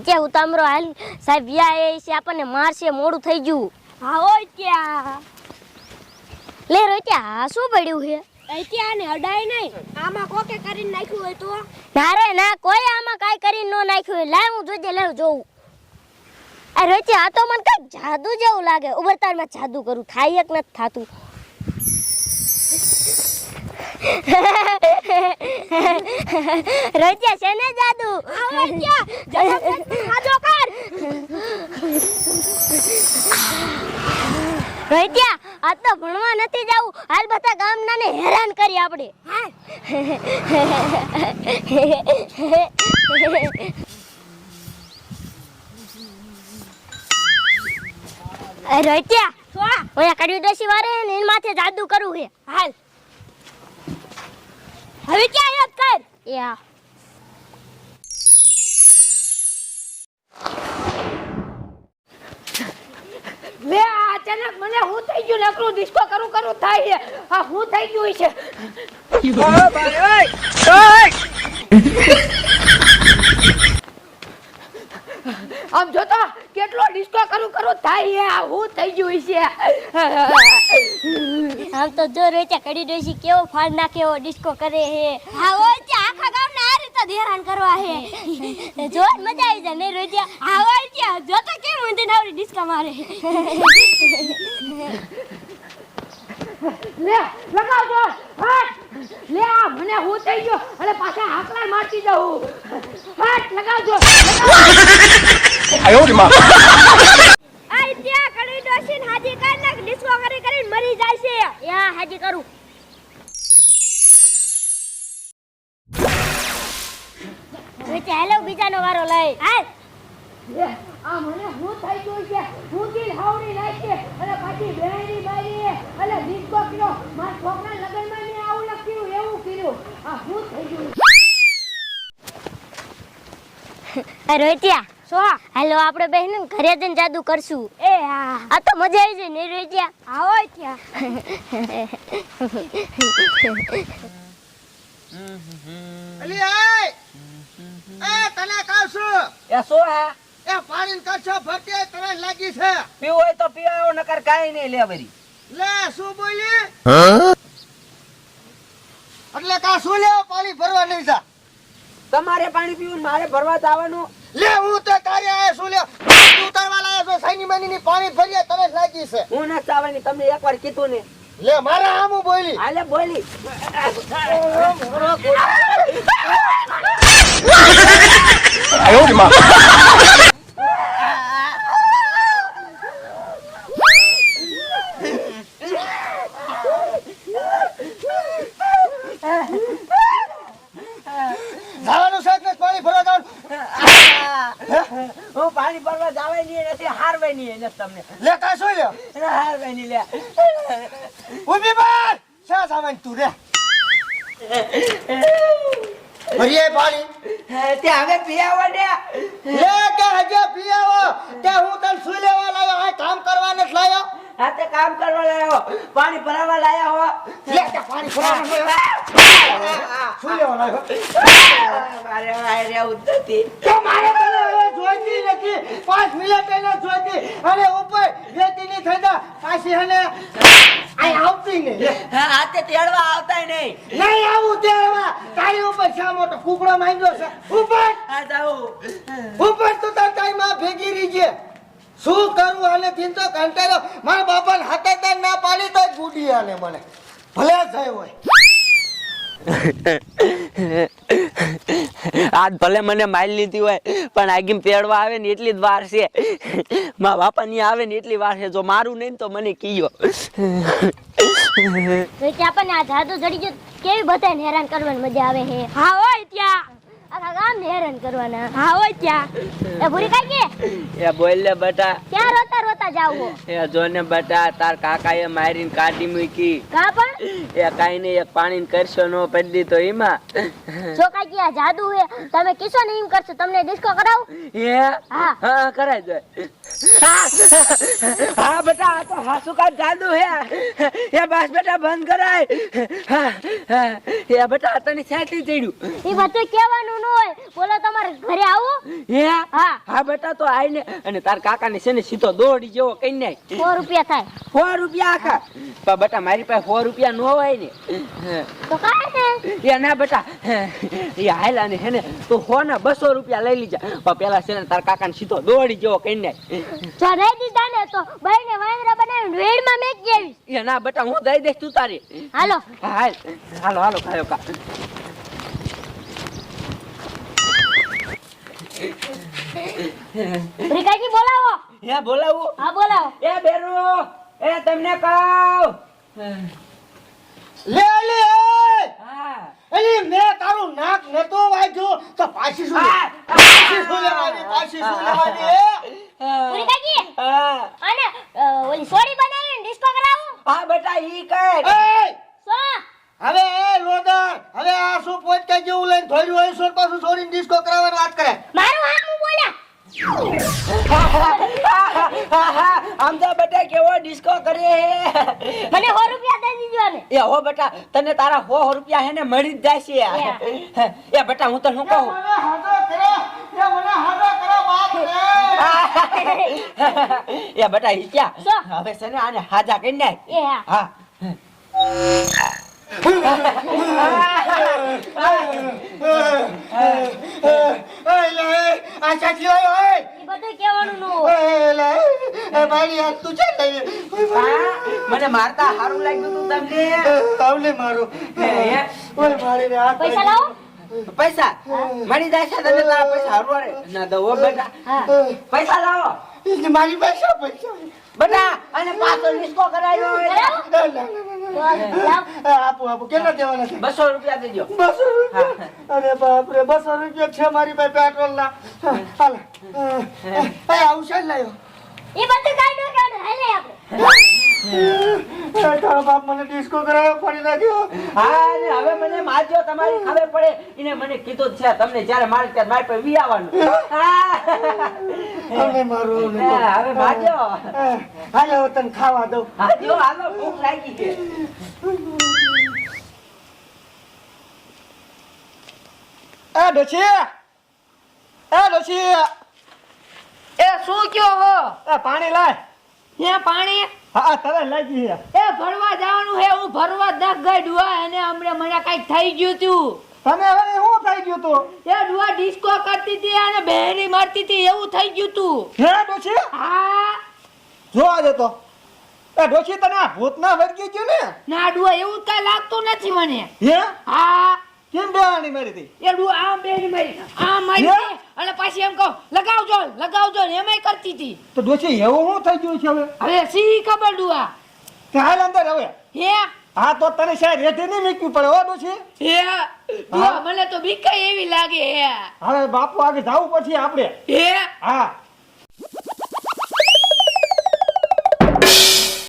રોહિત્યા ઉતામરો હાલ સાહેબ વ્યા એ છે આપણને મારશે મોડું થઈ ગયું હા હોય ત્યાં લે રોહિત્યા આ શું પડ્યું છે ત્યાં ને અડાય નહીં આમાં કોકે કરીને નાખ્યું હોય તો ના રે ના કોઈ આમાં કાઈ કરીને નો નાખ્યું હોય લાવ હું જોજે લાવ જોઉં આ રોહિત્યા આ તો મને કઈક જાદુ જેવું લાગે ઉભરતારમાં જાદુ કરું થાય એક નથી થાતું રોહિત્યા છે ને જાદુ રોહિત્યા આ તો ભણવા નથી જાવું હાલ બધા ગામનાને હેરાન કરી આપણે રોહિત્યા ઓયા કર્યું દેશી વારે ને એન માથે જાદુ કરવું હે હાલ હવે ક્યાં યાદ કર યા લે અચાનક મને હું થઈ ગયું નકરું ડિસ્કો કરું થાય છે આ હું થઈ ગયું છે ઓ ભાઈ ઓય આમ જોતો કેટલો ડિસ્કો કરું થાય છે આ હું થઈ ગયું છે આમ તો જો રોહિત્યા કરી દેશી કેવો ફાડ નાખ્યો ડિસ્કો કરે હે હા હોય ત્યાં આખા ગામને આ રીતે હેરાન કરવા છે જો મજા આવી જાય ને રોહિત્યા હા હોય ત્યાં જોતો કેમ ઊંધી નાવરી ડિસ્કો મારે લે લગાવજો હટ લે આ મને હું થઈ ગયો અને પાછા હાકલા મારતી જાઉં હટ લગાવજો આયો રે માં આ ત્યાં કડી ડોસીન હાજી કર નાખ ડિસ્કો કરીને મરી જાય છે યા હાજી કરું રોહિત્યા હેલો બીજાનો વારો લઈ હાલ લે આ મને હું થઈ ગયું છે હું દિલ હાવડી નાખી અને પાછી બેરી બારી અને ડિસ્કો કર્યો મારા છોકરા લગનમાં મેં આવું લખ્યું એવું કર્યું આ હું થઈ ગયું રોહિત્યા સો હેલો આપણે બહેન ઘરે જઈને જાદુ કરશું એ હા આ તો મજા આવી જાય ને રોહિત્યા આવો ત્યાં અલી આય એ તને કહું છું એ શું હે એ પાણી કચ્છો ભરતી તને લાગી છે પીવું હોય તો પીવાયો નકર કાઈ નહીં લે વરી લે શું બોલી એટલે કા શું લેવા પાણી ભરવા નહીં જા તમારે પાણી પીવું ને મારે ભરવા જવાનું લે હું તો તારે આયા શું લે તું ઉતારવા લાયો છો સાઈની માની પાણી ભરીએ તને લાગી છે હું ન ચાવાની તમને એકવાર કીધું ને લે મારા આમું બોલી હાલે બોલી આયો રે માં જવાનું છે કે પાણી ભરવા જવાનું હું પાણી ભરવા જાવે નહીં નથી હારવે નહીં એને તમને લે કા શું લે હારવે નહીં લે ઉભી બાર શા સામાન તું રે ભરીએ પાણી તે હવે પીયાવો ને લે કે હજે પીયાવો કે હું તને સુઈ લેવા લાયો આ કામ કરવા નથી લાયો આ તે કામ કરવા લાયો પાણી ભરાવા લાયા હો લે કે પાણી ભરવા સુઈ લેવા લાયો મારે વાયરે ઉદ્ધતી તો મારે તને હવે જોઈતી નથી 5 મિનિટ એને જોઈતી અને ઉપર વેતી ની થઈતા પાછી હને આ આવતી ને આ તે તેડવા આવતાય નહીં નહીં આવું તેવા તારી ઉપર શા મોટો કુકડો માંગ્યો છે ઉપર આ જાઉં ઉપર તું તાર તારી માં ભેગી રહી છે શું કરું આને દિન તો કંટાળ્યો મારા બાપાને હાથે ના પાડી તો ગુડી આને મને ભલે જાય હોય આજ ભલે મને માઇલ લીધી હોય પણ આગીમ તેડવા આવે ને એટલી જ વાર છે મારા બાપા ની આવે ને એટલી વાર છે જો મારું નહીં તો મને કીયો રોહિત્યા આપણને આ જાદુ જડી ગયું કેવી બધાને હેરાન કરવાની મજા આવે હે હા હોય ત્યાં આખા ગામને હેરાન કરવાના હા હોય ત્યાં એ ભૂરી કાઈ એ બોલ લે બેટા ક્યાં રોતા રોતા જાવ હો એ જો ને બેટા તાર કાકાએ મારીને કાઢી મૂકી કા પણ એ કાઈ નહીં એક પાણી કરશો નો પડી દીધો એમાં જો કાકી આ જાદુ હે તમે કિસો ને એમ કરશો તમને ડિસ્કો કરાવું એ હા હા કરાય જાય હા બેટા આ તો હાસુ કા જાદુ હે એ બસ બેટા બંધ કરાય એ બેટા તને છાતી ચડ્યું એ બધું કહેવાનું કહેવાનું ન હોય. બોલો તમારે ઘરે આવું? હે હા. હા બેટા તો આઈને અને તાર કાકાને છે ને સીધો દોડી જેવો કઈ નાખ. 100 રૂપિયા થાય. 100 રૂપિયા આખા. પણ બેટા મારી પાસે 100 રૂપિયા ન હોય ને. તો કાંઈ ને એ ના બેટા એ હાયલા ને હે ને તો 100 ના 200 રૂપિયા લઈ લીજા. પણ પેલા છે ને તાર કાકાને સીધો દોડી જેવો કઈ નાખ. જો નહીં દીધા ને તો બાઈને વાંદરા બનાવીને વેડમાં મેકી આવીશ. એ ના બેટા હું દઈ દઈશ તું તારી. હાલો. હાલ હાલો હાલો ખાયો કા. ભીખાજી બોલાવો. હે બોલાવું? હા બોલાવો. એ બેરો એ તમને કહું. લે લે હા એલી મેં તારું નાક નતો વાગ્યું તો પાછી શું હા. પાછી શું લેવાની ભીખાજી હા અને ઓલી સોડી બનાવીને ડિસ્કો કરાવું. હા બેટા ઈ કર. એ સો હવે એ લોદર હવે આ શું પોટકા જેવું લઈને ધોર્યું હોય સોર પાછું છોડીને ડિસ્કો કરાવવાની વાત કરે મારું હાથું બોલ્યા. આમ તો બેટા કેવો ડિસ્કો કરે મને 100 રૂપિયા દઈ દીજો ને. એ હો બેટા તને તારા 100 રૂપિયા હે ને મળી જ જશે. એ બેટા હું તને શું કહું મને હાડો કરો બાપ રે એ બેટા ઈ ક્યાં શું? હવે છે ને આને હાજા કરી નાખ. એ હા. હા આ ચાચી હોય એ બધું કહેવાનું ન હોય. મારી હાથ તું ચાલ મને મારતા સારું લાગ્યું તું તમને. આવલે મારો ઓય મારી ને હાથ પૈસા લાવો. પૈસા મળી જાય છે તને તારા પૈસા હારું રે ના દો બેટા. હા. પૈસા લાવો મારી પૈસા બેટા અને પાછો ડિસ્કો કરાયો લાવ. આપો કેટલા દેવાના છે 200 રૂપિયા દેજો. 200 રૂપિયા અરે બાપ રે 200 રૂપિયા છે મારી પાસે પેટ્રોલ ના હાલ આવું છે લાયો એ બધું કાઢો કાઢો હાલે આપણે. તારો બાપ મને ડિસ્કો કરાવ્યો ફરી નાખ્યો હા ને હવે મને મારજો તમારી ખબર પડે એને મને કીધું જ છે તમને જ્યારે મારે ત્યારે મારી પાસે વી આવવાનું. હવે મારું હવે મારજો. હાલો તને ખાવા દઉં હા જો હાલો ભૂખ લાગી છે. એ ડોશી એ શું કયો હો? એ પાણી લાય હે પાણી? હા તરત લાગી છે એ ભરવા જવાનું હે. હું ભરવા જ ન ગઈ ડુઆ અને હમણાં મને કઈક થઈ ગયું તું. તને હવે શું થઈ ગયું તું એ ડુઆ ડિસ્કો કરતી હતી અને બહેરી મારતી હતી એવું થઈ ગયું તું. હે ડોશી હા જોવા જતો એ ડોશી તને આ ભૂત ના વળગી ગયું ને ના ડુઆ એવું કઈ લાગતું નથી મને. હે હા કેમ બેહાણી મારી હતી એ ડુઆ આમ બહેરી મારી આમ મારી હે? હતી અને પાછી એમ કહું લગાવજો ને એમાંય કરતી હતી. તો ડોશી એવું શું થઈ ગયું છે હવે હવે સી ખબર ડુઆ. તે હાલ અંદર હવે હે હા તો તને શાયદ રેઠે નહીં મૂકવી પડે હો ડોશી હે ડુઆ મને તો બીક એવી લાગે હે. હવે બાપુ આગળ જાવું પછી આપણે હે હા